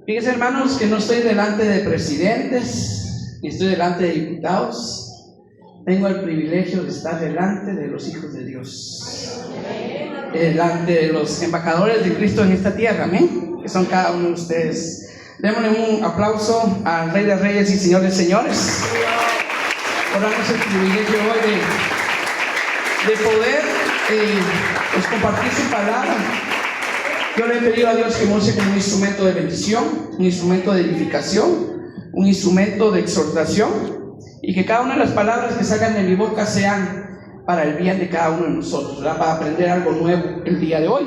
Fíjense, hermanos, que no estoy delante de presidentes, ni estoy delante de diputados. Tengo el privilegio de estar delante de los hijos de Dios, delante de los embajadores de Cristo en esta tierra, amén, que son cada uno de ustedes. Démosle un aplauso al Rey de Reyes y Señor de Señores por darnos el privilegio hoy de poder pues compartir su palabra. Yo le he pedido a Dios que me use como un instrumento de bendición, un instrumento de edificación, un instrumento de exhortación, y que cada una de las palabras que salgan de mi boca sean para el bien de cada uno de nosotros, ¿verdad? Para aprender algo nuevo el día de hoy,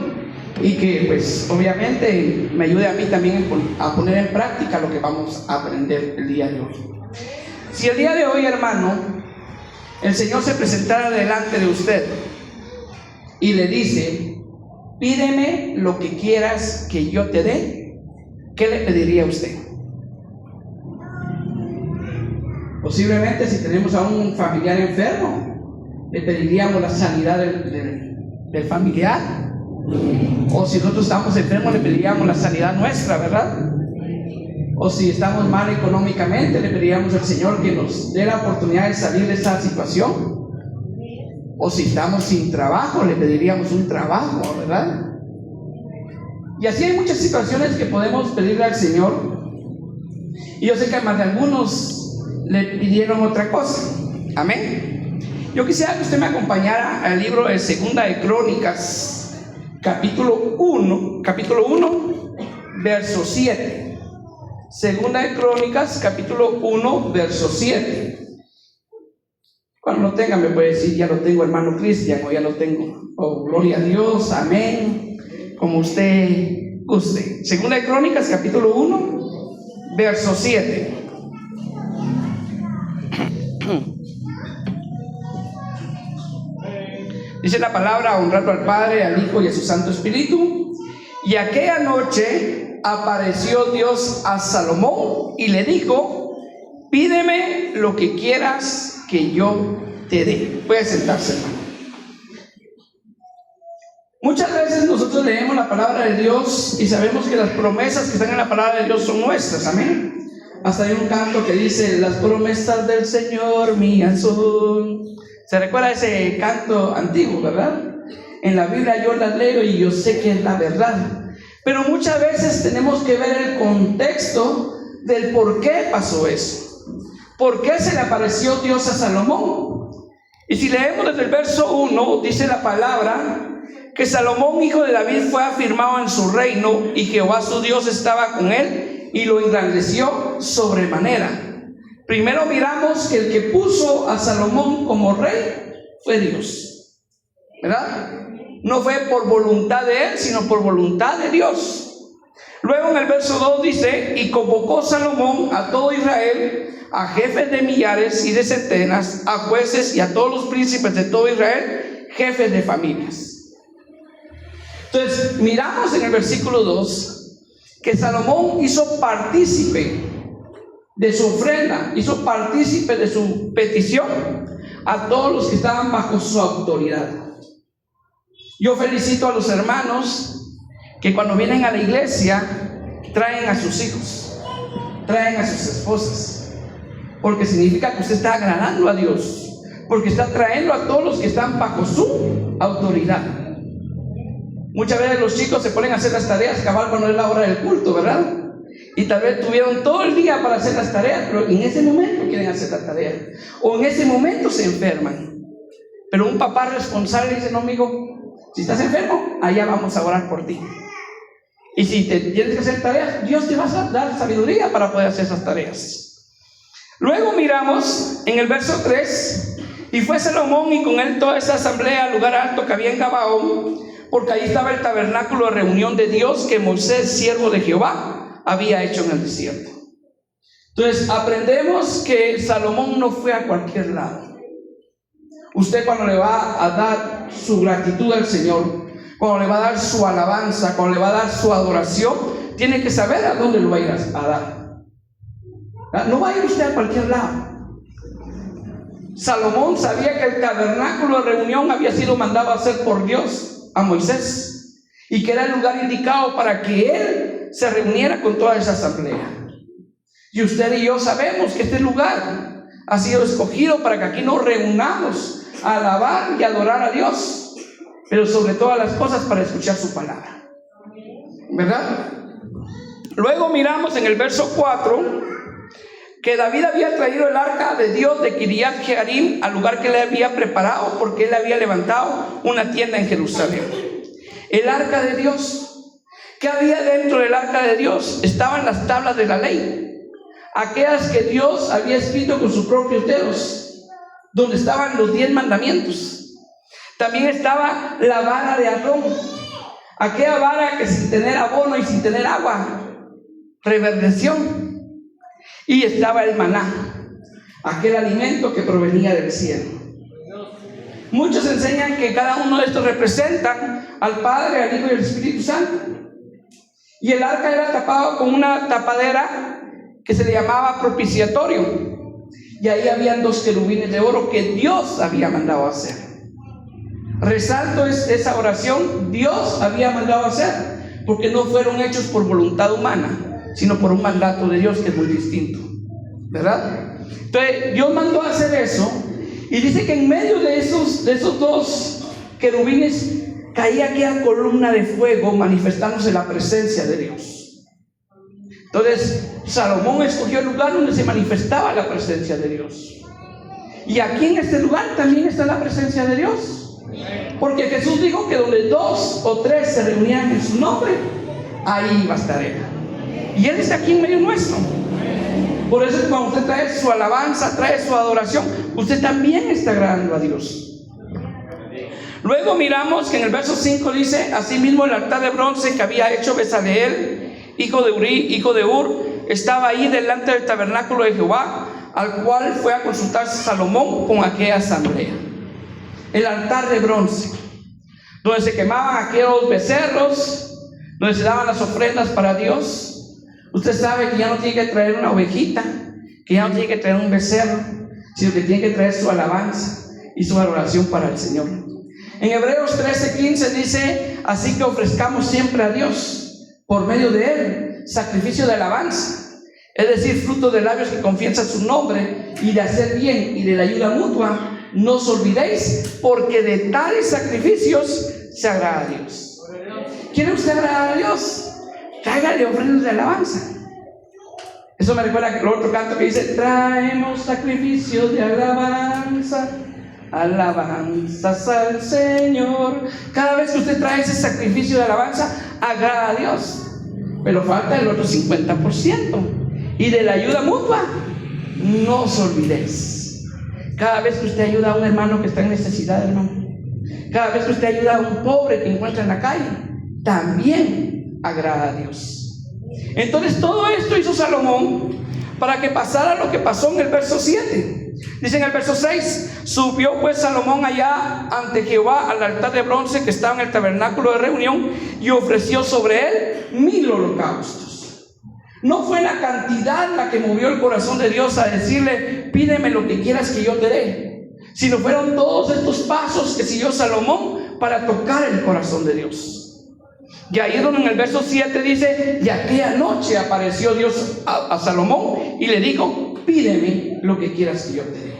y que pues obviamente me ayude a mí también a poner en práctica lo que vamos a aprender el día de hoy. Si el día de hoy, hermano, el Señor se presentara delante de usted y le dice: pídeme lo que quieras que yo te dé, ¿qué le pediría a usted? Posiblemente, si tenemos a un familiar enfermo, le pediríamos la sanidad del familiar. O si nosotros estamos enfermos, le pediríamos la sanidad nuestra, ¿verdad? O si estamos mal económicamente, le pediríamos al Señor que nos dé la oportunidad de salir de esa situación. O si estamos sin trabajo, le pediríamos un trabajo, ¿verdad? Y así hay muchas situaciones que podemos pedirle al Señor. Y yo sé que más de algunos le pidieron otra cosa. Amén. Yo quisiera que usted me acompañara al libro de Segunda de Crónicas, capítulo 1, verso 7. Segunda de Crónicas, capítulo 1, verso 7. Cuando lo tenga me puede decir: ya lo tengo, hermano Cristian, o ya lo tengo. Oh, gloria a Dios, amén, como usted guste. Segunda de Crónicas, capítulo 1, verso 7. Dice la palabra: honrando al Padre, al Hijo y a su Santo Espíritu. Y aquella noche apareció Dios a Salomón y le dijo: pídeme lo que quieras que yo te dé. Puede sentarse, hermano. Muchas veces nosotros leemos la palabra de Dios y sabemos que las promesas que están en la palabra de Dios son nuestras, amén. Hasta hay un canto que dice: las promesas del Señor mías son. ¿Se recuerda ese canto antiguo, verdad? En la Biblia yo las leo y yo sé que es la verdad, pero muchas veces tenemos que ver el contexto del por qué pasó eso. ¿Por qué se le apareció Dios a Salomón? Y si leemos desde el verso 1, dice la palabra que Salomón, hijo de David, fue afirmado en su reino, y Jehová su Dios estaba con él y lo engrandeció sobremanera. Primero miramos que el que puso a Salomón como rey fue Dios, ¿verdad? No fue por voluntad de él, sino por voluntad de Dios. Luego en el verso 2 dice: y convocó Salomón a todo Israel, a jefes de millares y de centenas, a jueces y a todos los príncipes de todo Israel, jefes de familias. Entonces miramos en el versículo 2 que Salomón hizo partícipe de su ofrenda, hizo partícipe de su petición a todos los que estaban bajo su autoridad. Yo felicito a los hermanos que cuando vienen a la iglesia traen a sus hijos, traen a sus esposas, porque significa que usted está agradando a Dios, porque está trayendo a todos los que están bajo su autoridad. Muchas veces los chicos se ponen a hacer las tareas cabal cuando es la hora del culto, ¿verdad? Y tal vez tuvieron todo el día para hacer las tareas, pero en ese momento quieren hacer la tarea, o en ese momento se enferman. Pero un papá responsable dice: no, amigo, si estás enfermo, allá vamos a orar por ti. Y si te tienes que hacer tareas, Dios te va a dar sabiduría para poder hacer esas tareas. Luego miramos en el verso 3: y fue Salomón y con él toda esa asamblea al lugar alto que había en Gabaón, porque ahí estaba el tabernáculo de reunión de Dios que Moisés, siervo de Jehová, había hecho en el desierto. Entonces aprendemos que Salomón no fue a cualquier lado. Usted, cuando le va a dar su gratitud al Señor, cuando le va a dar su alabanza, cuando le va a dar su adoración, tiene que saber a dónde lo va a ir a dar. No va a ir usted a cualquier lado. Salomón sabía que el tabernáculo de reunión había sido mandado a hacer por Dios a Moisés, y que era el lugar indicado para que él se reuniera con toda esa asamblea. Y usted y yo sabemos que este lugar ha sido escogido para que aquí nos reunamos a alabar y adorar a Dios, pero sobre todas las cosas para escuchar su palabra, ¿verdad? Luego miramos en el verso 4 que David había traído el arca de Dios de Kiriat Jearim al lugar que le había preparado, porque él había levantado una tienda en Jerusalén. El arca de Dios. ¿Qué había dentro del arca de Dios? Estaban las tablas de la ley, aquellas que Dios había escrito con sus propios dedos, donde estaban los 10 mandamientos. También estaba la vara de Aarón, aquella vara que sin tener abono y sin tener agua reverdeció. Y estaba el maná, aquel alimento que provenía del cielo. Muchos enseñan que cada uno de estos representan al Padre, al Hijo y al Espíritu Santo. Y el arca era tapado con una tapadera que se le llamaba propiciatorio, y ahí habían 2 querubines de oro que Dios había mandado a hacer. Resalto esa oración: Dios había mandado a hacer, porque no fueron hechos por voluntad humana, sino por un mandato de Dios, que es muy distinto, ¿verdad? Entonces Dios mandó a hacer eso, y dice que en medio de esos 2 querubines caía aquella columna de fuego, manifestándose la presencia de Dios. Entonces Salomón escogió el lugar donde se manifestaba la presencia de Dios, y aquí en este lugar también está la presencia de Dios, porque Jesús dijo que donde 2 o 3 se reunían en su nombre, ahí iba a estar Él. Y Él está aquí en medio nuestro. Por eso cuando usted trae su alabanza, trae su adoración, usted también está agradando a Dios. Luego miramos que en el verso 5 dice: asimismo el altar de bronce que había hecho Bezaleel, hijo de Uri, hijo de Ur, estaba ahí delante del tabernáculo de Jehová, al cual fue a consultarse Salomón con aquella asamblea. El altar de bronce, donde se quemaban aquellos becerros, donde se daban las ofrendas para Dios. Usted sabe que ya no tiene que traer una ovejita, que ya no tiene que traer un becerro, sino que tiene que traer su alabanza y su adoración para el Señor. En Hebreos 13:15 dice: así que ofrezcamos siempre a Dios, por medio de Él, sacrificio de alabanza, es decir, fruto de labios que confiesan su nombre, y de hacer bien y de la ayuda mutua, no os olvidéis, porque de tales sacrificios se agrada a Dios. ¿Quiere usted agradar a Dios? Tráigale ofrendas de alabanza. Eso me recuerda el otro canto que dice: traemos sacrificios de alabanza, alabanzas al Señor. Cada vez que usted trae ese sacrificio de alabanza, agrada a Dios. Pero falta el otro 50%. Y de la ayuda mutua, no os olvidéis. Cada vez que usted ayuda a un hermano que está en necesidad, hermano, cada vez que usted ayuda a un pobre que encuentra en la calle, también agrada a Dios. Entonces todo esto hizo Salomón para que pasara lo que pasó en el verso 7. Dice en el verso 6: subió pues Salomón allá ante Jehová al altar de bronce que estaba en el tabernáculo de reunión, y ofreció sobre él 1000 holocaustos. No fue la cantidad la que movió el corazón de Dios a decirle: pídeme lo que quieras que yo te dé, sino fueron todos estos pasos que siguió Salomón para tocar el corazón de Dios. Y ahí es donde en el verso 7 dice: y aquella noche apareció Dios a Salomón y le dijo: pídeme lo que quieras que yo te dé.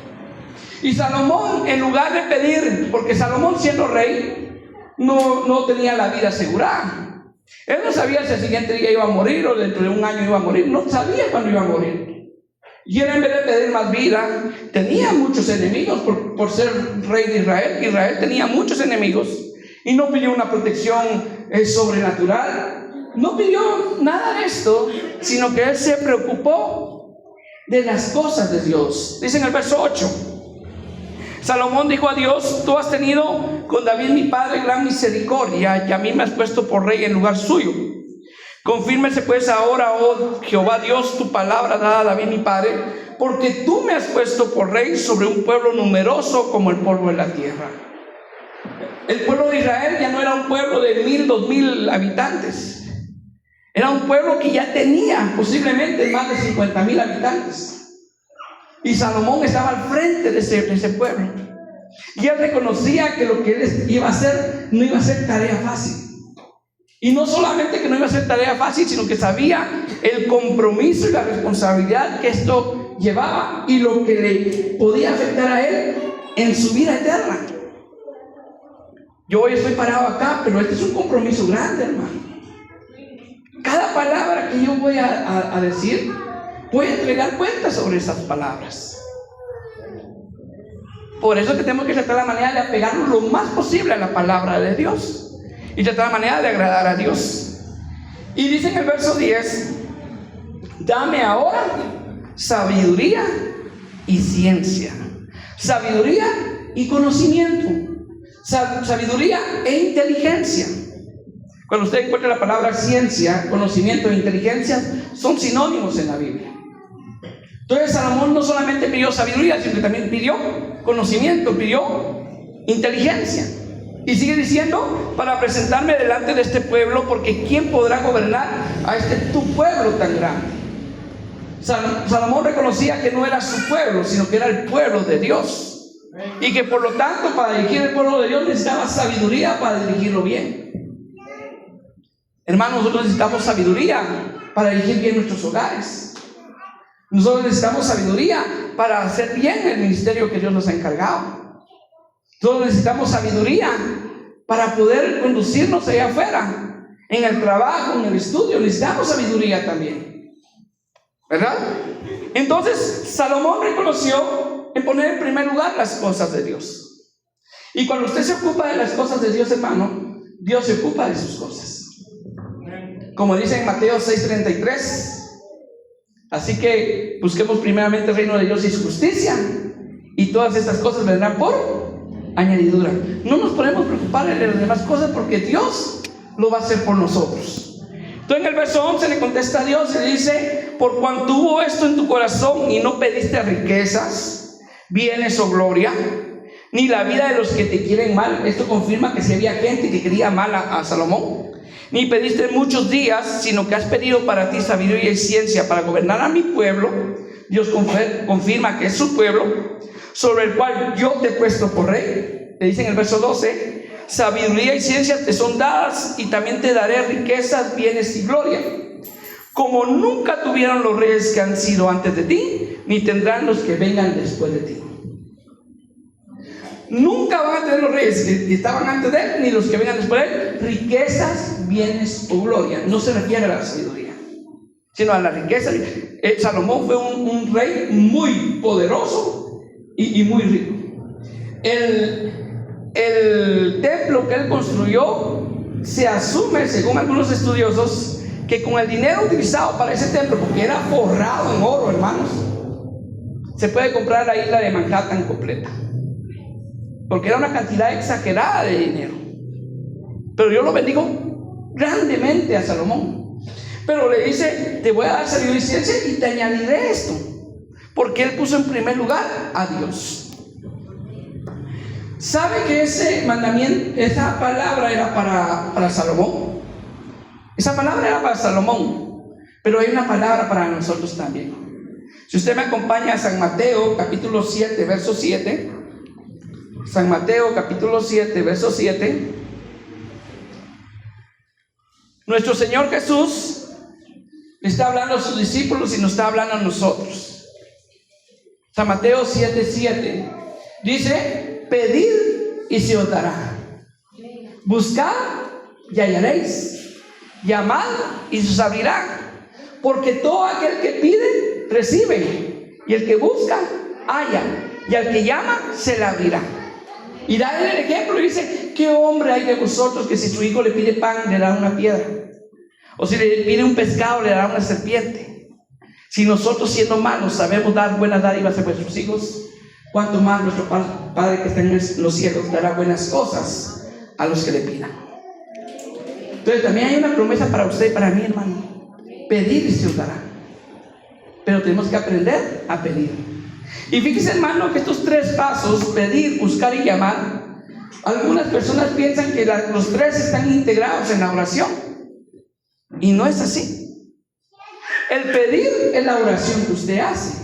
Y Salomón, en lugar de pedir, porque Salomón, siendo rey, no tenía la vida asegurada. Él no sabía si el siguiente día iba a morir o dentro de un año iba a morir. No sabía cuándo iba a morir. Y él, en vez de pedir más vida, tenía muchos enemigos por ser rey de Israel. Israel tenía muchos enemigos. Y no pidió una protección sobrenatural, no pidió nada de esto, sino que él se preocupó de las cosas de Dios. Dice en el verso 8: Salomón dijo a Dios: tú has tenido con David mi padre gran misericordia, y a mí me has puesto por rey en lugar suyo. Confírmese pues ahora, oh Jehová Dios, tu palabra dada a David mi padre, porque tú me has puesto por rey sobre un pueblo numeroso como el polvo de la tierra. El pueblo de Israel ya no era un pueblo de 1000, 2000 habitantes. Era un pueblo que ya tenía posiblemente más de 50,000 habitantes. Y Salomón estaba al frente de ese pueblo. Y él reconocía que lo que él iba a hacer no iba a ser tarea fácil. Y no solamente que no iba a ser tarea fácil, sino que sabía el compromiso y la responsabilidad que esto llevaba y lo que le podía afectar a él en su vida eterna. Yo hoy estoy parado acá, pero este es un compromiso grande, hermano. Cada palabra que yo voy a decir, voy a entregar cuentas sobre esas palabras. Por eso es que tenemos que tratar la manera de apegarnos lo más posible a la palabra de Dios y tratar la manera de agradar a Dios. Y dice en el verso 10: dame ahora sabiduría y ciencia, sabiduría y conocimiento, sabiduría e inteligencia. Cuando usted encuentra la palabra ciencia, conocimiento e inteligencia, son sinónimos en la Biblia. Entonces Salomón no solamente pidió sabiduría, sino que también pidió conocimiento, pidió inteligencia. Y sigue diciendo: para presentarme delante de este pueblo, porque ¿quién podrá gobernar a este tu pueblo tan grande? Salomón reconocía que no era su pueblo, sino que era el pueblo de Dios, y que por lo tanto para dirigir el pueblo de Dios necesitaba sabiduría para dirigirlo bien. Hermanos, nosotros necesitamos sabiduría para dirigir bien nuestros hogares. Nosotros necesitamos sabiduría para hacer bien el ministerio que Dios nos ha encargado. Nosotros necesitamos sabiduría para poder conducirnos allá afuera, en el trabajo, en el estudio. Necesitamos sabiduría también, ¿verdad? Entonces Salomón reconoció en poner en primer lugar las cosas de Dios. Y cuando usted se ocupa de las cosas de Dios, hermano, Dios se ocupa de sus cosas. Como dice en Mateo 6:33: así que busquemos primeramente el reino de Dios y su justicia, y todas estas cosas vendrán por añadidura. No nos podemos preocupar de las demás cosas, porque Dios lo va a hacer por nosotros. Entonces en el verso 11 le contesta a Dios y le dice: por cuanto hubo esto en tu corazón y no pediste riquezas, bienes o gloria, ni la vida de los que te quieren mal. Esto confirma que si había gente que quería mal a Salomón. Ni pediste muchos días, sino que has pedido para ti sabiduría y ciencia para gobernar a mi pueblo. Dios confirma que es su pueblo, sobre el cual yo te he puesto por rey. Le dice en el verso 12: sabiduría y ciencia te son dadas, y también te daré riquezas, bienes y gloria, como nunca tuvieron los reyes que han sido antes de ti, ni tendrán los que vengan después de ti. Nunca van a tener los reyes que estaban antes de él, ni los que vengan después de él, riquezas, bienes o gloria. No se refiere a la sabiduría, sino a la riqueza. Salomón fue un rey muy poderoso y muy rico. El templo que él construyó, se asume, según algunos estudiosos, que con el dinero utilizado para ese templo, porque era forrado en oro, hermanos, se puede comprar la isla de Manhattan completa, porque era una cantidad exagerada de dinero. Pero yo lo bendigo grandemente a Salomón. Pero le dice: te voy a dar sabiduría y ciencia, y te añadiré esto, porque él puso en primer lugar a Dios. ¿Sabe que ese mandamiento, esa palabra era para Salomón? Esa palabra era para Salomón, pero hay una palabra para nosotros también. Si usted me acompaña a San Mateo capítulo 7, verso 7. San Mateo capítulo 7, verso 7. Nuestro Señor Jesús le está hablando a sus discípulos y nos está hablando a nosotros. San Mateo 7, 7 dice: pedid y se os dará, buscad y hallaréis, llamad y se os abrirá, porque todo aquel que pide recibe, y el que busca halla, y al que llama se le abrirá. Y da el ejemplo y dice: ¿qué hombre hay de vosotros que si su hijo le pide pan le da una piedra? O si le pide un pescado le dará una serpiente. Si nosotros, siendo malos, sabemos dar buenas dádivas a vuestros hijos, cuánto más nuestro Padre que está en los cielos dará buenas cosas a los que le pidan. Entonces también hay una promesa para usted y para mí, hermano: pedir y se os dará. Pero tenemos que aprender a pedir. Y fíjese, hermano, que estos tres pasos, pedir, buscar y llamar, algunas personas piensan que los tres están integrados en la oración, y no es así. El pedir es la oración que usted hace,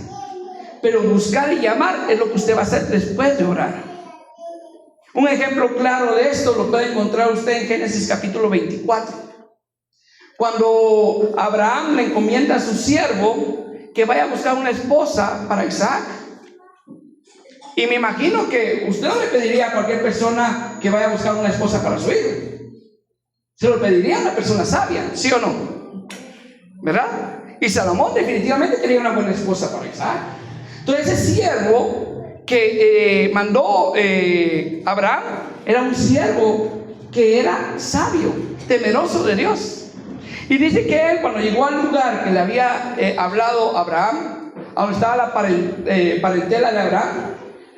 pero buscar y llamar es lo que usted va a hacer después de orar. Un ejemplo claro de esto lo puede encontrar usted en Génesis capítulo 24. Cuando Abraham le encomienda a su siervo que vaya a buscar una esposa para Isaac. Y me imagino que usted no le pediría a cualquier persona que vaya a buscar una esposa para su hijo. Se lo pediría a una persona sabia, ¿sí o no? ¿Verdad? Y Salomón definitivamente quería una buena esposa para Isaac. Entonces ese siervo que mandó Abraham era un siervo que era sabio, temeroso de Dios. Y dice que él, cuando llegó al lugar que le había hablado Abraham, a donde estaba la parentela de Abraham,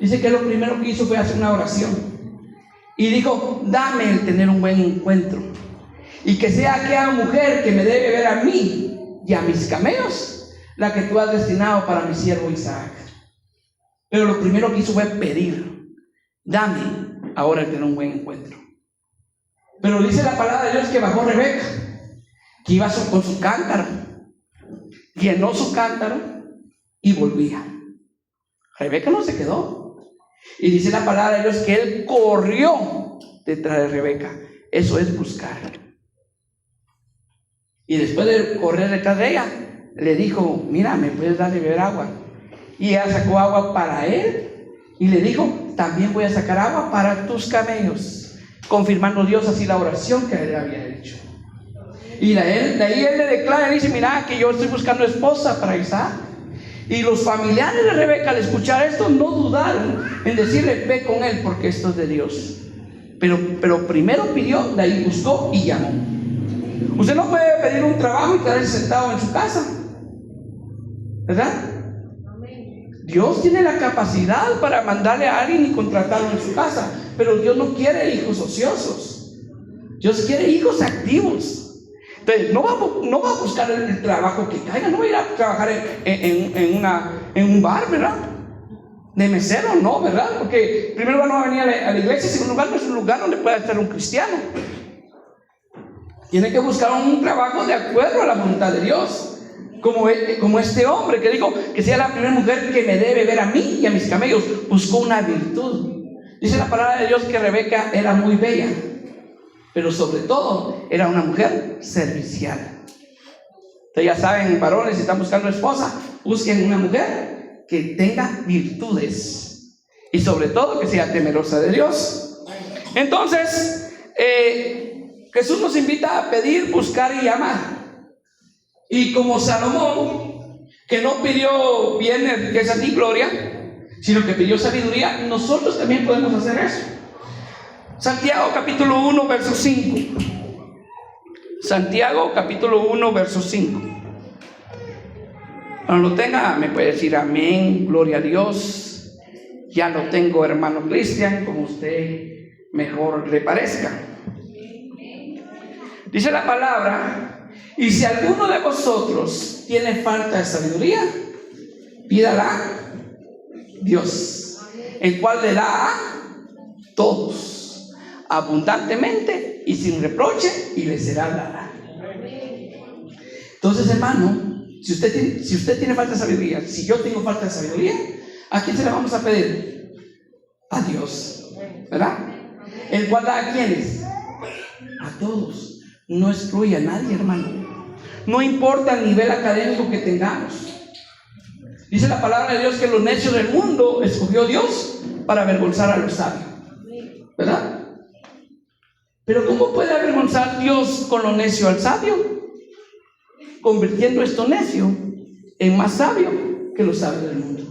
dice que lo primero que hizo fue hacer una oración y dijo: dame el tener un buen encuentro, y que sea aquella mujer que me debe ver a mí y a mis camellos, la que tú has destinado para mi siervo Isaac. Pero lo primero que hizo fue pedir: dame ahora el tener un buen encuentro. Pero dice la palabra de Dios que bajó Rebeca, que iba con su cántaro, llenó su cántaro y volvía. Rebeca no se quedó. Y dice la palabra de Dios que él corrió detrás de Rebeca. Eso es buscar. Y después de correr detrás de ella, le dijo: mira, ¿me puedes dar de beber agua? Y ella sacó agua para él y le dijo: también voy a sacar agua para tus camellos, confirmando Dios así la oración que él había hecho. Y de ahí él le declara y dice: mira, que yo estoy buscando esposa para Isaac. Y los familiares de Rebeca, al escuchar esto, no dudaron en decirle: ve con él, porque esto es de Dios. Pero primero pidió, de ahí buscó y llamó. Usted no puede pedir un trabajo y quedarse sentado en su casa, ¿verdad? Dios tiene la capacidad para mandarle a alguien y contratarlo en su casa, pero Dios no quiere hijos ociosos. Dios quiere hijos activos. Entonces, no va a buscar el trabajo que caiga, no va a ir a trabajar en un bar, ¿verdad? De mesero, no, ¿verdad? Porque en primer lugar no va a venir a la iglesia, en segundo lugar no es un lugar donde pueda estar un cristiano. Tiene que buscar un trabajo de acuerdo a la voluntad de Dios, como este hombre que dijo que sea la primera mujer que me debe ver a mí y a mis camellos. Buscó una virtud. Dice la palabra de Dios que Rebeca era muy bella, pero sobre todo era una mujer servicial. Entonces ya saben, varones, si están buscando esposa, busquen una mujer que tenga virtudes y sobre todo que sea temerosa de Dios. Entonces Jesús nos invita a pedir, buscar y amar. Y como Salomón, que no pidió bienes, riquezas ni gloria, sino que pidió sabiduría, nosotros también podemos hacer eso. Santiago capítulo 1 verso 5. Santiago capítulo 1 verso 5. Cuando lo tenga me puede decir amén, gloria a Dios. Ya lo tengo, hermano Cristian, como usted mejor le parezca. Dice la palabra: y si alguno de vosotros tiene falta de sabiduría, pídala Dios, el cual le da a todos abundantemente y sin reproche, y le será dada. Entonces, hermano, si usted tiene falta de sabiduría, si yo tengo falta de sabiduría, ¿a quién se la vamos a pedir? A Dios, ¿verdad? El cual da a quiénes, a todos. No excluye a nadie, hermano. No importa el nivel académico que tengamos. Dice la palabra de Dios que los necios del mundo escogió Dios para avergonzar a los sabios, ¿verdad? Pero ¿cómo puede avergonzar Dios con lo necio al sabio? Convirtiendo esto necio en más sabio que los sabios del mundo.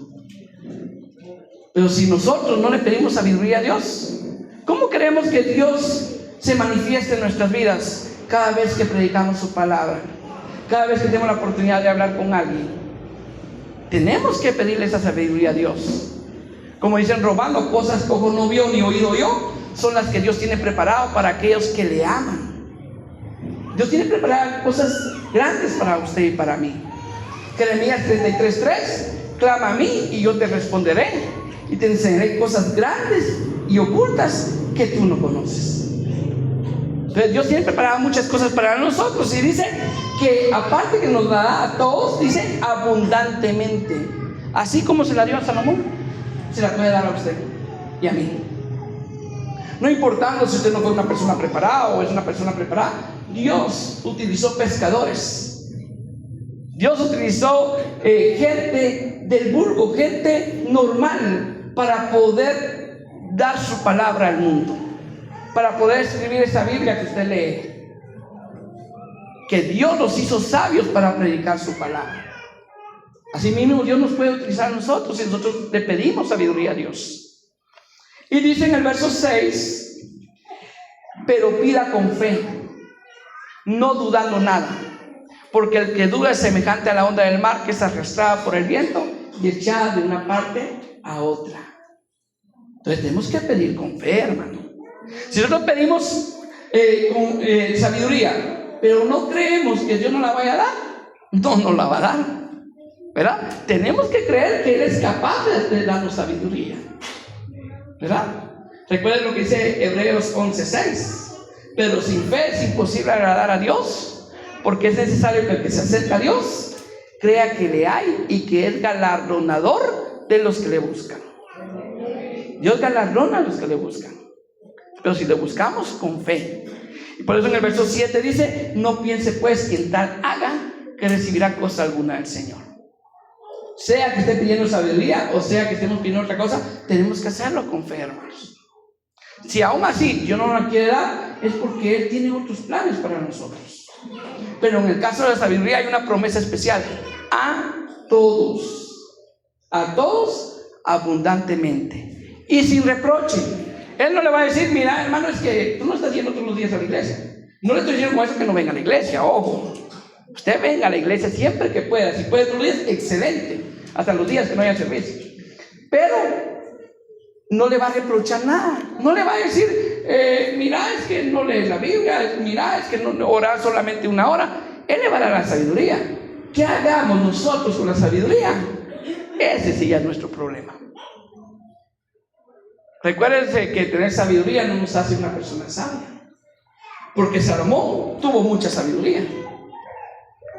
Pero si nosotros no le pedimos sabiduría a Dios, ¿cómo queremos que Dios se manifieste en nuestras vidas cada vez que predicamos su palabra? Cada vez que tenemos la oportunidad de hablar con alguien, tenemos que pedirle esa sabiduría a Dios. Como dicen, robando cosas que ojo no vio ni oído yo, son las que Dios tiene preparado para aquellos que le aman. Dios tiene preparadas cosas grandes para usted y para mí. Jeremías 33:3: clama a mí y yo te responderé y te enseñaré cosas grandes y ocultas que tú no conoces. Entonces Dios tiene preparadas muchas cosas para nosotros, y dice que aparte que nos la da a todos, dice abundantemente. Así como se la dio a Salomón, se la puede dar a usted y a mí. No importando si usted no fue una persona preparada o es una persona preparada, Dios utilizó pescadores. Dios utilizó gente del vulgo, gente normal, para poder dar su palabra al mundo, para poder escribir esa Biblia que usted lee. Que Dios los hizo sabios para predicar su palabra. Así mismo Dios nos puede utilizar a nosotros si nosotros le pedimos sabiduría a Dios. Y dice en el verso 6: pero pida con fe, no dudando nada, porque el que duda es semejante a la onda del mar, que es arrastrada por el viento y echada de una parte a otra. Entonces tenemos que pedir con fe, hermano. Si nosotros pedimos con sabiduría, pero no creemos que Dios nos la vaya a dar, no nos la va a dar, ¿verdad? Tenemos que creer que Él es capaz de darnos sabiduría, ¿verdad? Recuerden lo que dice Hebreos 11:6: pero sin fe es imposible agradar a Dios, porque es necesario que el que se acerca a Dios crea que le hay y que es galardonador de los que le buscan. Dios galardona a los que le buscan, pero si le buscamos con fe. Y por eso en el verso 7 dice: no piense pues quien tal haga que recibirá cosa alguna del Señor. Sea que esté pidiendo sabiduría o sea que estemos pidiendo otra cosa, tenemos que hacerlo con fe, hermanos. Si aún así Dios no nos quiere dar, es porque Él tiene otros planes para nosotros. Pero en el caso de la sabiduría hay una promesa especial: a todos abundantemente y sin reproche. Él no le va a decir: mira, hermano, es que tú no estás yendo todos los días a la iglesia. No le estoy diciendo con eso que no venga a la iglesia, ojo. Usted venga a la iglesia siempre que pueda. Si puede todos los días, excelente, hasta los días que no haya servicio. Pero no le va a reprochar nada. No le va a decir: mira, es que no lees la Biblia, mira, es que no orar solamente una hora. Él le va a dar la sabiduría. ¿Qué hagamos nosotros con la sabiduría? Ese sí ya es nuestro problema. Recuérdense que tener sabiduría no nos hace una persona sabia, porque Salomón tuvo mucha sabiduría,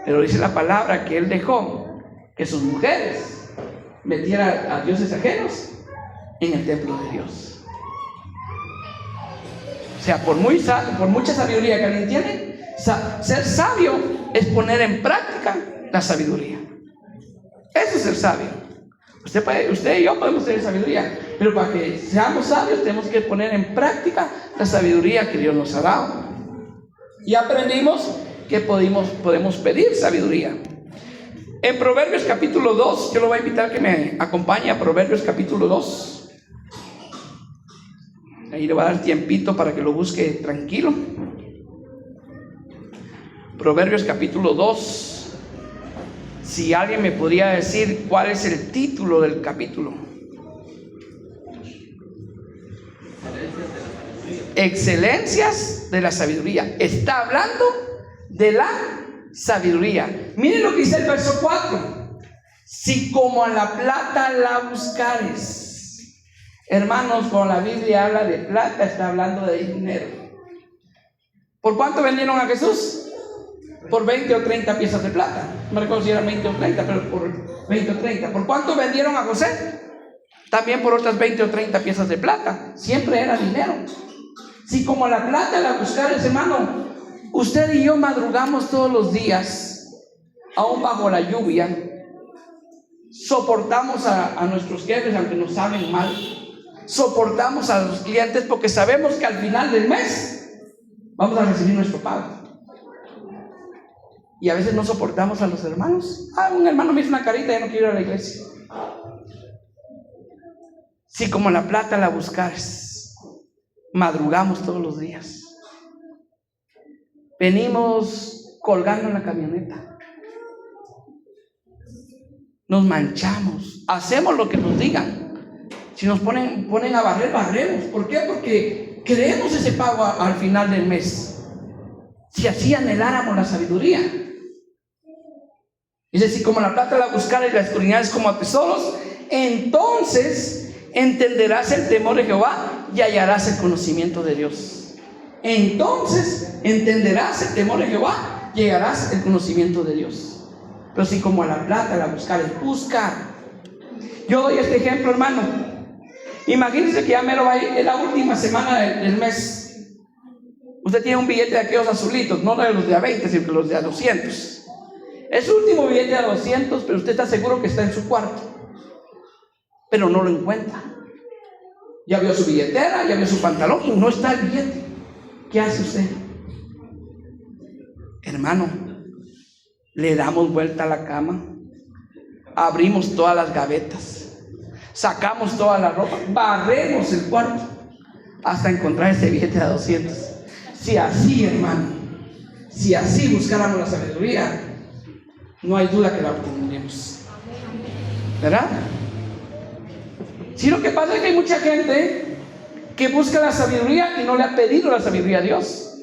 pero dice la palabra que él dejó que sus mujeres metieran a dioses ajenos en el templo de Dios. O sea, por mucha sabiduría que alguien tiene, ser sabio es poner en práctica la sabiduría. Eso es ser sabio. Usted y yo podemos tener sabiduría, pero para que seamos sabios tenemos que poner en práctica la sabiduría que Dios nos ha dado. Y aprendimos que podemos pedir sabiduría. En Proverbios capítulo 2, yo lo voy a invitar a que me acompañe a Proverbios capítulo 2. Ahí le voy a dar tiempito para que lo busque tranquilo. Proverbios capítulo 2. Si alguien me podría decir cuál es el título del capítulo. Excelencias de la sabiduría. Está hablando de la sabiduría. Miren lo que dice el verso 4: si como a la plata la buscares. Hermanos, cuando la Biblia habla de plata, está hablando de dinero. ¿Por cuánto vendieron a Jesús? Por 20 o 30 piezas de plata. No recuerdo si eran 20 o 30, pero por 20 o 30. ¿Por cuánto vendieron a José? También por otras 20 o 30 piezas de plata. Siempre era dinero. Si como la plata la buscares, hermano, usted y yo madrugamos todos los días, aún bajo la lluvia, soportamos a nuestros jefes aunque nos hablen mal, soportamos a los clientes porque sabemos que al final del mes vamos a recibir nuestro pago. Y a veces no soportamos a los hermanos. Un hermano me hizo una carita, ya no quiero ir a la iglesia. Si como la plata la buscares, madrugamos todos los días, venimos colgando en la camioneta, nos manchamos, hacemos lo que nos digan. Si nos ponen a barrer, barremos. ¿Por qué? Porque queremos ese pago al final del mes. Si así anheláramos la sabiduría. Dice: si como la plata la buscares y la escudriñares como a tesoros, entonces entenderás el temor de Jehová y hallarás el conocimiento de Dios. Entonces entenderás el temor de Jehová y hallarás el conocimiento de Dios. Pero si como a la plata la buscares, buscar. Yo doy este ejemplo, hermano. Imagínense que ya mero va a ir, es la última semana del mes. Usted tiene un billete de aquellos azulitos, no de los de a 20, sino que los de a 200. Es su último billete de a 200, pero usted está seguro que está en su cuarto, pero no lo encuentra. Ya vio su billetera, ya vio su pantalón y no está el billete. ¿Qué hace usted? Hermano, le damos vuelta a la cama, abrimos todas las gavetas, sacamos toda la ropa, barremos el cuarto hasta encontrar ese billete de a 200. Si así, hermano, si así buscáramos la sabiduría, no hay duda que la obtendremos, ¿verdad? Si lo que pasa es que hay mucha gente que busca la sabiduría y no le ha pedido la sabiduría a Dios.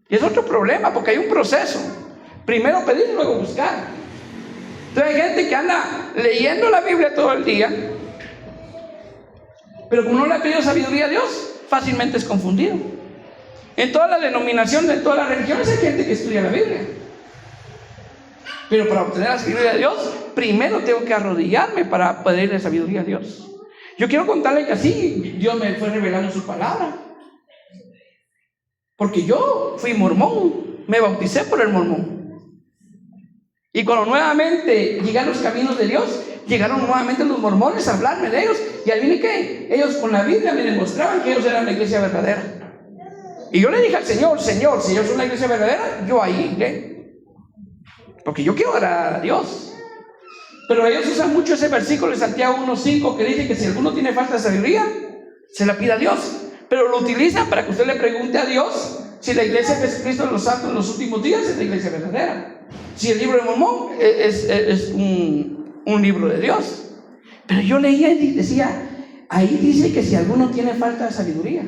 Y es otro problema, porque hay un proceso. Primero pedir y luego buscar. Entonces hay gente que anda leyendo la Biblia todo el día, pero como no le ha pedido sabiduría a Dios, fácilmente es confundido. En todas las denominaciones, en todas las religiones hay gente que estudia la Biblia, pero para obtener la sabiduría de Dios, primero tengo que arrodillarme para pedirle sabiduría a Dios. Yo quiero contarle que así Dios me fue revelando su palabra, porque yo fui mormón, me bauticé por el mormón, y cuando nuevamente llegué a los caminos de Dios, llegaron nuevamente los mormones a hablarme de ellos, y adivinen qué, ellos con la Biblia me demostraban que ellos eran la iglesia verdadera. Y yo le dije al Señor, Señor, si ellos son la iglesia verdadera, yo ahí iré, porque yo quiero agradar a Dios. Pero ellos usan mucho ese versículo de Santiago 1:5 que dice que si alguno tiene falta de sabiduría, se la pida a Dios. Pero lo utilizan para que usted le pregunte a Dios si la iglesia de Jesucristo de los santos en los últimos días es la iglesia verdadera. Si el libro de Mormón es un libro de Dios. Pero yo leía y decía, ahí dice que si alguno tiene falta de sabiduría,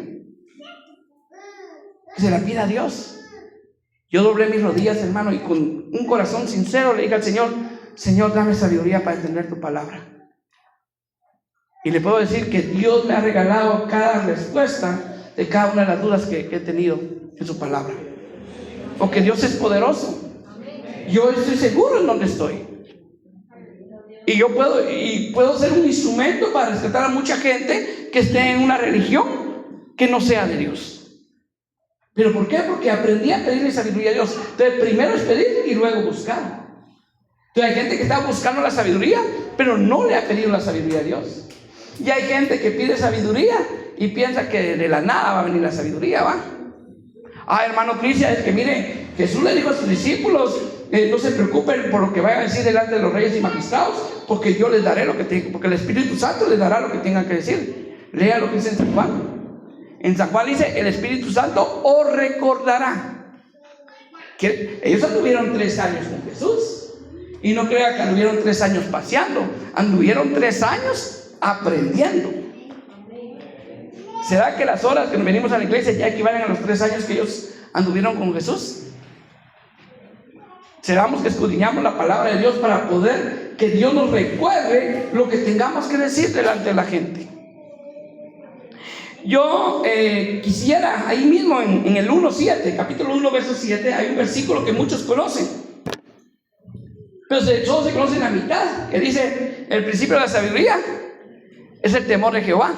que se la pida a Dios. Yo doblé mis rodillas, hermano, y con un corazón sincero le dije al Señor, Señor, dame sabiduría para entender tu palabra. Y le puedo decir que Dios me ha regalado cada respuesta de cada una de las dudas que he tenido en su palabra. Porque Dios es poderoso. Yo estoy seguro en donde estoy. Y yo puedo ser un instrumento para rescatar a mucha gente que esté en una religión que no sea de Dios. ¿Pero por qué? Porque aprendí a pedirle sabiduría a Dios. Entonces primero es pedir y luego buscar. Entonces hay gente que está buscando la sabiduría, pero no le ha pedido la sabiduría a Dios. Y hay gente que pide sabiduría y piensa que de la nada va a venir la sabiduría, ¿va? Hermano Cristian, es que mire, Jesús le dijo a sus discípulos, no se preocupen por lo que vayan a decir delante de los reyes y magistrados, porque yo les daré lo que tengo, porque el Espíritu Santo les dará lo que tengan que decir. Lea lo que dice en San Juan. En San Juan dice, el Espíritu Santo os recordará. Que ellos anduvieron 3 años con Jesús. Y no crea que anduvieron 3 años paseando, anduvieron 3 años aprendiendo. ¿Será que las horas que nos venimos a la iglesia ya equivalen a los 3 años que ellos anduvieron con Jesús? Seramos que escudriñamos la palabra de Dios para poder que Dios nos recuerde lo que tengamos que decir delante de la gente. Yo quisiera, ahí mismo en el 1:7, capítulo 1, verso 7, hay un versículo que muchos conocen, pero todos se conocen la mitad, que dice, el principio de la sabiduría es el temor de Jehová.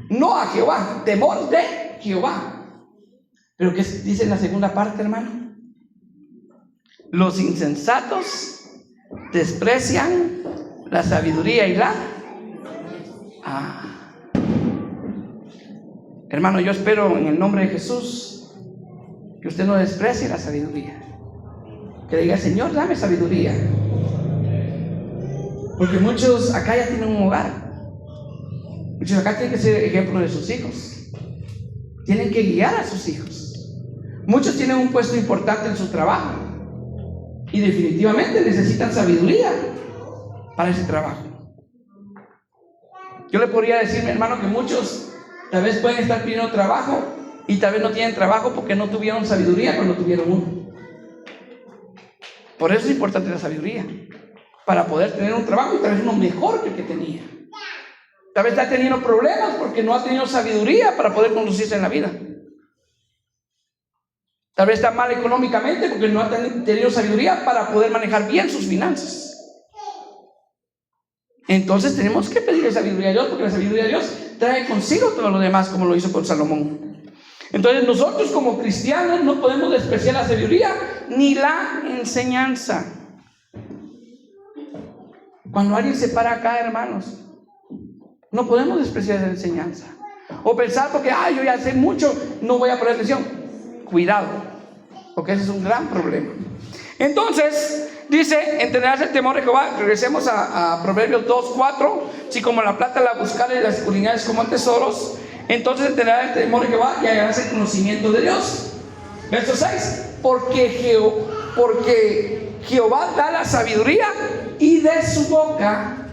No a Jehová, temor de Jehová. Pero ¿qué dice en la segunda parte, hermano? Los insensatos desprecian la sabiduría y la... Hermano, yo espero en el nombre de Jesús que usted no desprecie la sabiduría. Que le diga, Señor, dame sabiduría. Porque muchos acá ya tienen un hogar. Muchos acá tienen que ser ejemplo de sus hijos. Tienen que guiar a sus hijos. Muchos tienen un puesto importante en su trabajo. Y definitivamente necesitan sabiduría para ese trabajo. Yo le podría decir, mi hermano, que muchos tal vez pueden estar pidiendo trabajo y tal vez no tienen trabajo porque no tuvieron sabiduría cuando tuvieron uno. Por eso es importante la sabiduría, para poder tener un trabajo y tal vez uno mejor que el que tenía. Tal vez está teniendo problemas porque no ha tenido sabiduría para poder conducirse en la vida. Tal vez está mal económicamente porque no ha tenido sabiduría para poder manejar bien sus finanzas. Entonces tenemos que pedirle sabiduría a Dios, porque la sabiduría de Dios trae consigo todo lo demás, como lo hizo con Salomón. Entonces nosotros como cristianos no podemos despreciar la sabiduría ni la enseñanza. Cuando alguien se para acá, hermanos, no podemos despreciar la enseñanza. O pensar porque, yo ya sé mucho, no voy a poner atención. Cuidado, porque ese es un gran problema. Entonces, dice, entenderás el temor de Jehová. Regresemos a Proverbios 2:4. Si como la plata la buscares y la escudriñares como tesoros, entonces entenderás el temor de Jehová y hallarás el conocimiento de Dios. Verso 6. Porque Jehová da la sabiduría y de su boca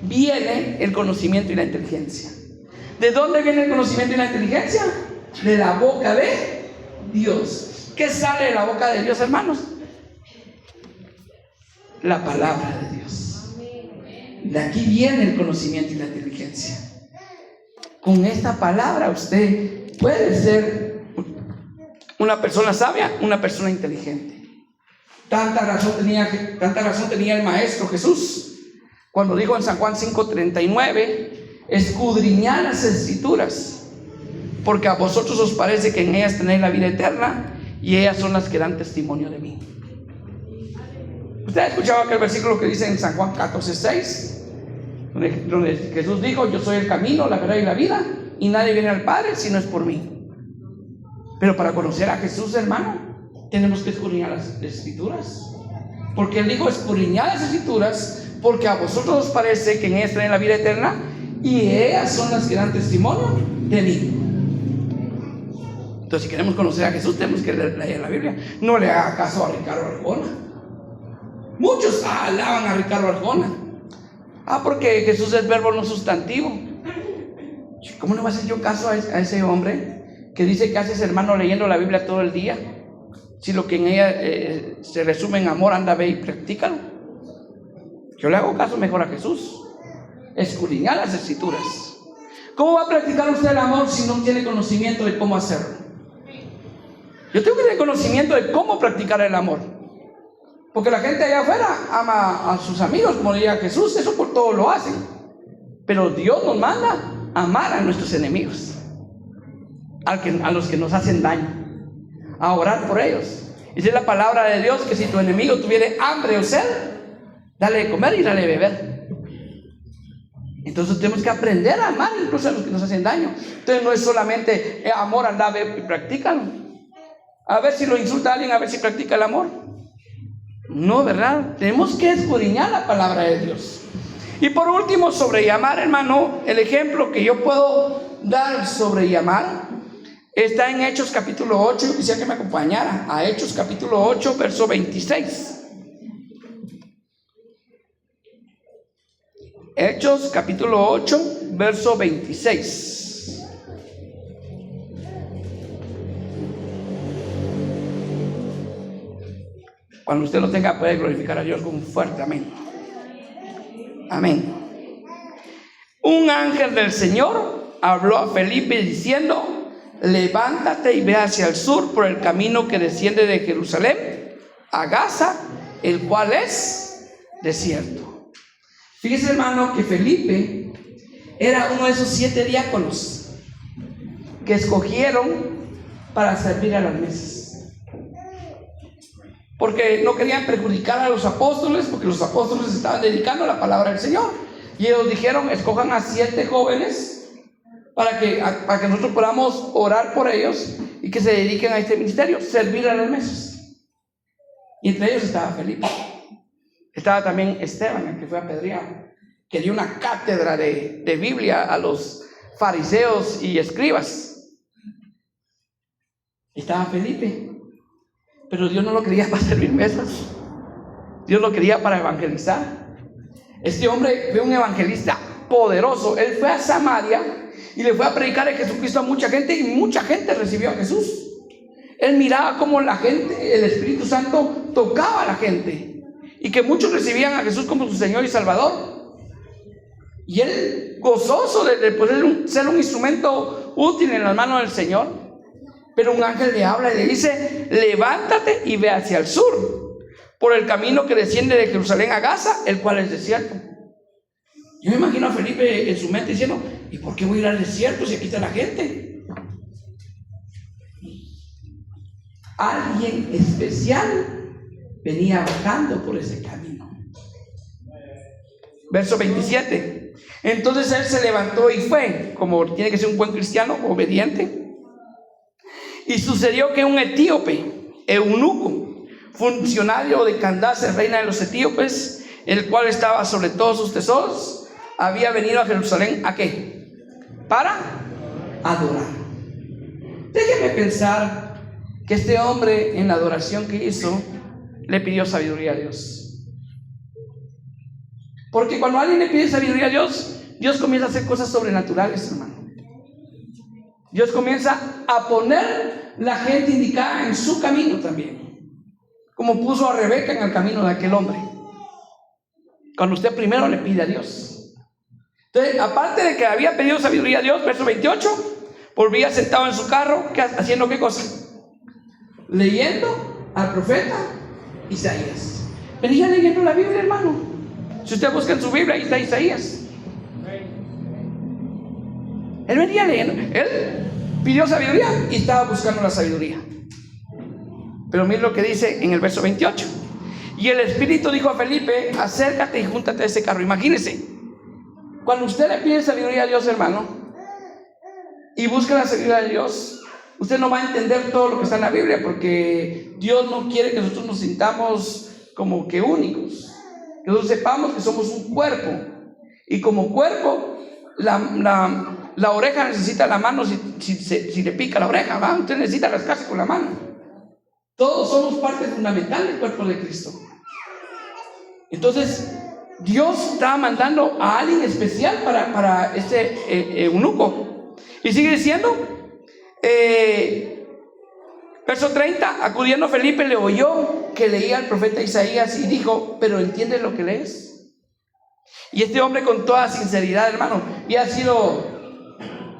viene el conocimiento y la inteligencia. ¿De dónde viene el conocimiento y la inteligencia? De la boca de Dios. ¿Qué sale de la boca de Dios, hermanos? La palabra de Dios. De aquí viene el conocimiento y la inteligencia. Con esta palabra usted puede ser una persona sabia, una persona inteligente. Tanta razón tenía el Maestro Jesús cuando dijo en San Juan 5:39: escudriñad las Escrituras, porque a vosotros os parece que en ellas tenéis la vida eterna, y ellas son las que dan testimonio de mí. ¿Usted ha escuchado aquel versículo que dice en San Juan 14:6? Donde Jesús dijo: yo soy el camino, la verdad y la vida, y nadie viene al Padre si no es por mí. Pero para conocer a Jesús, hermano, tenemos que escudriñar las Escrituras, porque Él dijo: escudriñad las Escrituras, porque a vosotros os parece que en ellas tenéis la vida eterna, y ellas son las que dan testimonio de mí. Entonces, si queremos conocer a Jesús, tenemos que leer la Biblia. No le haga caso a Ricardo Arjona. Muchos alaban a Ricardo Arjona. Porque Jesús es verbo no sustantivo. ¿Cómo no va a hacer yo caso a ese hombre que dice que hace ese hermano leyendo la Biblia todo el día? Si lo que en ella se resume en amor, anda, ve y practícalo. Yo le hago caso mejor a Jesús. Escudriñar las Escrituras. ¿Cómo va a practicar usted el amor si no tiene conocimiento de cómo hacerlo? Yo tengo que tener conocimiento de cómo practicar el amor, porque la gente allá afuera ama a sus amigos, como diría Jesús. Eso por todo lo hacen. Pero Dios nos manda a amar a nuestros enemigos, a los que nos hacen daño, a orar por ellos. Dice la palabra de Dios que si tu enemigo tuviere hambre o sed, dale de comer y dale de beber. Entonces tenemos que aprender a amar incluso a los que nos hacen daño. Entonces no es solamente amor, anda, ve y practícalo. A ver si lo insulta a alguien, a ver si practica el amor. No, ¿verdad? Tenemos que escudriñar la palabra de Dios. Y por último, sobre llamar, hermano, el ejemplo que yo puedo dar sobre llamar está en Hechos capítulo 8. Yo quisiera que me acompañara a Hechos capítulo 8, verso 26. Hechos capítulo 8, verso 26. Cuando usted lo tenga, puede glorificar a Dios con un fuerte amén. Amén. Un ángel del Señor habló a Felipe diciendo: levántate y ve hacia el sur por el camino que desciende de Jerusalén a Gaza, el cual es desierto. Fíjese, hermano, que Felipe era uno de esos 7 diáconos que escogieron para servir a las mesas, porque no querían perjudicar a los apóstoles, porque los apóstoles estaban dedicando a la palabra del Señor. Y ellos dijeron: escojan a 7 jóvenes para que nosotros podamos orar por ellos y que se dediquen a este ministerio, servir a las mesas. Y entre ellos estaba Felipe. Estaba también Esteban, el que fue apedreado, que dio una cátedra de Biblia a los fariseos y escribas. Estaba Felipe. Pero Dios no lo quería para servir mesas. Dios lo quería para evangelizar. Este hombre fue un evangelista poderoso. Él fue a Samaria y le fue a predicar a Jesucristo a mucha gente, y mucha gente recibió a Jesús. Él miraba cómo la gente, el Espíritu Santo tocaba a la gente, y que muchos recibían a Jesús como su Señor y Salvador. Y él, gozoso de poder ser un instrumento útil en las manos del Señor. Pero un ángel le habla y le dice: levántate y ve hacia el sur por el camino que desciende de Jerusalén a Gaza, el cual es desierto. Yo me imagino a Felipe en su mente diciendo: ¿y por qué voy a ir al desierto si aquí está la gente? alguien especial venía bajando por ese camino. Verso 27. Entonces él se levantó y fue, como tiene que ser un buen cristiano, obediente. Y sucedió que un etíope, eunuco, funcionario de Candace, reina de los etíopes, el cual estaba sobre todos sus tesoros, había venido a Jerusalén, ¿a qué? Para adorar. Déjeme pensar que este hombre, en la adoración que hizo, le pidió sabiduría a Dios. Porque cuando alguien le pide sabiduría a Dios, Dios comienza a hacer cosas sobrenaturales, hermano. Dios comienza a poner la gente indicada en su camino también, como puso a Rebeca en el camino de aquel hombre, cuando usted primero le pide a Dios. Entonces, aparte de que había pedido sabiduría a Dios, verso 28, volvía sentado en su carro, ¿haciendo qué cosa? Leyendo al profeta Isaías. Venía leyendo la Biblia, hermano. Si usted busca en su Biblia, ahí está Isaías. Él venía leyendo, él pidió sabiduría y estaba buscando la sabiduría. Pero mire lo que dice en el verso 28. Y el Espíritu dijo a Felipe: acércate y júntate a ese carro. Imagínese, cuando usted le pide sabiduría a Dios, hermano, y busca la sabiduría de Dios, usted no va a entender todo lo que está en la Biblia, porque Dios no quiere que nosotros nos sintamos como que únicos, que nosotros sepamos que somos un cuerpo, y como cuerpo la oreja necesita la mano si le pica la oreja, ¿va? Usted necesita rascarse con la mano. Todos somos parte fundamental del cuerpo de Cristo. Entonces Dios está mandando a alguien especial para este eunuco. Y sigue diciendo, verso 30, acudiendo Felipe le oyó que leía al profeta Isaías y dijo: ¿pero entiendes lo que lees? Y este hombre, con toda sinceridad, hermano, y ha sido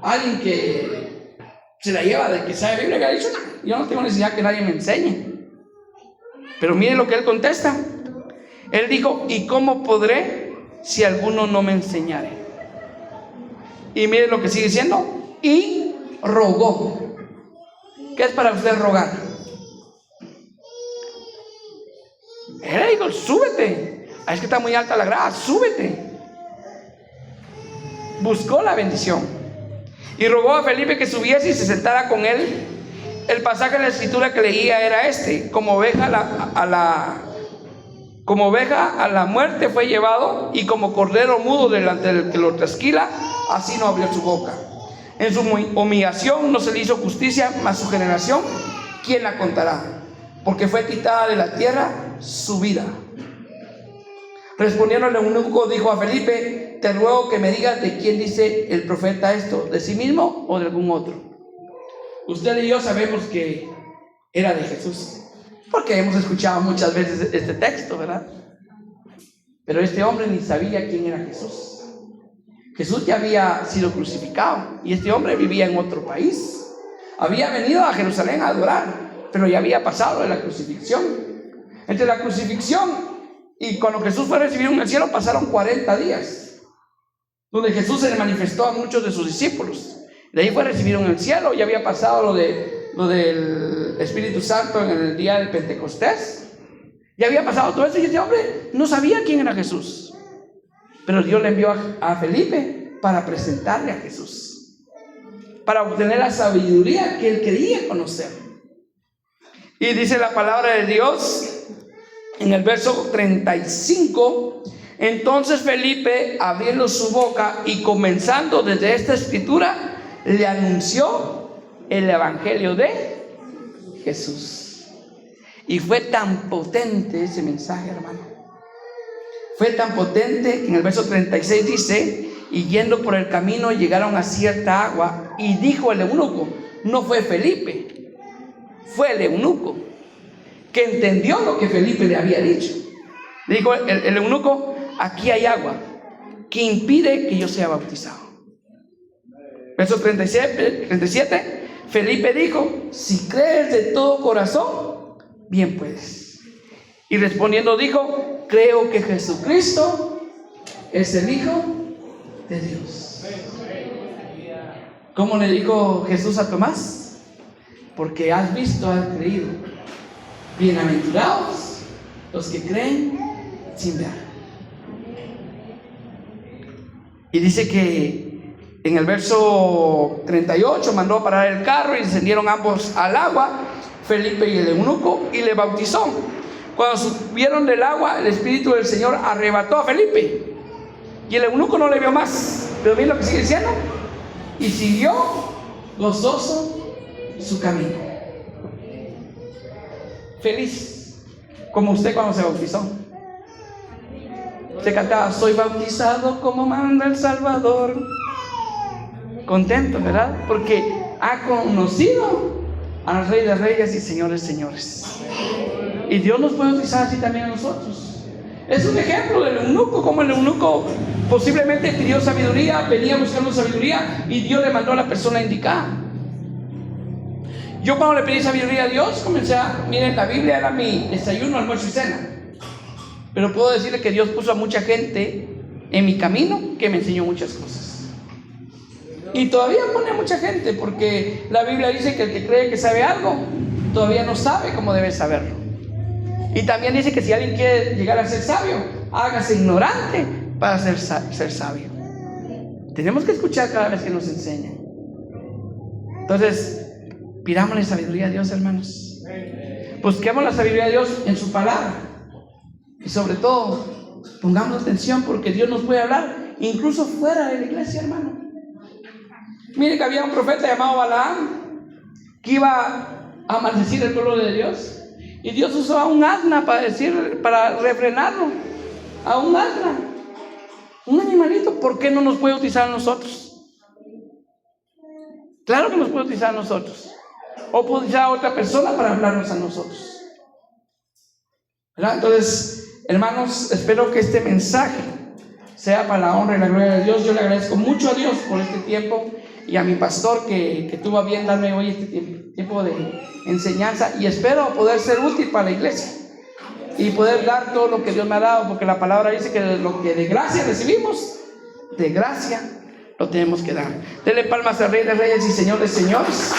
alguien que se la lleva de que sabe Biblia, que ha dicho: no, yo no tengo necesidad que nadie me enseñe. Pero miren lo que él contesta. Él dijo: ¿y cómo podré si alguno no me enseñare? Y miren lo que sigue diciendo: y rogó. ¿Qué es para usted rogar? Él le dijo: súbete. Es que está muy alta la grada, súbete. Buscó la bendición y rogó a Felipe que subiese y se sentara con él. El pasaje de la escritura que leía era este: como oveja a la muerte fue llevado, y como cordero mudo delante del que lo trasquila, así no abrió su boca. En su humillación no se le hizo justicia, mas su generación, ¿quién la contará? Porque fue quitada de la tierra su vida. Respondiendo el eunuco, dijo a Felipe: te ruego que me digas de quién dice el profeta esto, de sí mismo o de algún otro. Usted y yo sabemos que era de Jesús, porque hemos escuchado muchas veces este texto, ¿verdad? Pero este hombre ni sabía quién era Jesús. Jesús ya había sido crucificado y este hombre vivía en otro país. Había venido a Jerusalén a adorar, pero ya había pasado de la crucifixión. Entre la crucifixión y cuando Jesús fue recibido en el cielo pasaron 40 días, donde Jesús se le manifestó a muchos de sus discípulos. De ahí fue recibido en el cielo. Ya había pasado lo del Espíritu Santo en el día del Pentecostés. Ya había pasado todo eso y este hombre no sabía quién era Jesús. Pero Dios le envió a Felipe para presentarle a Jesús, para obtener la sabiduría que él quería conocer. Y dice la palabra de Dios en el verso 35: entonces Felipe, abriendo su boca y comenzando desde esta escritura, le anunció el evangelio de Jesús. Y fue tan potente ese mensaje, hermano. Fue tan potente que en el verso 36 dice: y yendo por el camino llegaron a cierta agua, y dijo el eunuco, no fue Felipe, fue el eunuco, que entendió lo que Felipe le había dicho. Le dijo el eunuco: aquí hay agua que impide que yo sea bautizado. Verso 37, Felipe dijo: si crees de todo corazón, bien puedes. Y respondiendo dijo: creo que Jesucristo es el Hijo de Dios. ¿Cómo le dijo Jesús a Tomás? Porque has visto, has creído. Bienaventurados los que creen sin ver. Y dice que en el verso 38 mandó a parar el carro y descendieron ambos al agua, Felipe y el eunuco, y le bautizó. Cuando subieron del agua, el Espíritu del Señor arrebató a Felipe y el eunuco no le vio más. Pero miren lo que sigue diciendo: y siguió gozoso su camino, feliz, como usted cuando se bautizó. Se cantaba: soy bautizado como manda el Salvador. Contento, ¿verdad? Porque ha conocido al Rey de Reyes y Señores de Señores. Y Dios nos puede utilizar así también a nosotros. Es un ejemplo del eunuco, como el eunuco posiblemente pidió sabiduría, venía buscando sabiduría y Dios le mandó a la persona indicada. Yo cuando le pedí sabiduría a Dios, miren, la Biblia era mi desayuno, almuerzo y cena. Pero puedo decirle que Dios puso a mucha gente en mi camino que me enseñó muchas cosas. Y todavía pone a mucha gente, porque la Biblia dice que el que cree que sabe algo, todavía no sabe cómo debe saberlo. Y también dice que si alguien quiere llegar a ser sabio, hágase ignorante para ser sabio. Tenemos que escuchar cada vez que nos enseñan. Entonces, pidámosle sabiduría a Dios, hermanos. Busquemos la sabiduría de Dios en su palabra. Y sobre todo, pongamos atención, porque Dios nos puede hablar incluso fuera de la iglesia, hermano. Mire que había un profeta llamado Balaam que iba a maldecir el pueblo de Dios. Y Dios usó a un asna para refrenarlo. A un asna, un animalito. ¿Por qué no nos puede utilizar a nosotros? Claro que nos puede utilizar a nosotros. O puede utilizar a otra persona para hablarnos a nosotros, ¿verdad? Entonces, hermanos, espero que este mensaje sea para la honra y la gloria de Dios. Yo le agradezco mucho a Dios por este tiempo y a mi pastor que tuvo a bien darme hoy este tiempo de enseñanza, y espero poder ser útil para la iglesia y poder dar todo lo que Dios me ha dado, porque la palabra dice que lo que de gracia recibimos, de gracia lo tenemos que dar. Denle palmas al Rey de Reyes y Señor de Señores.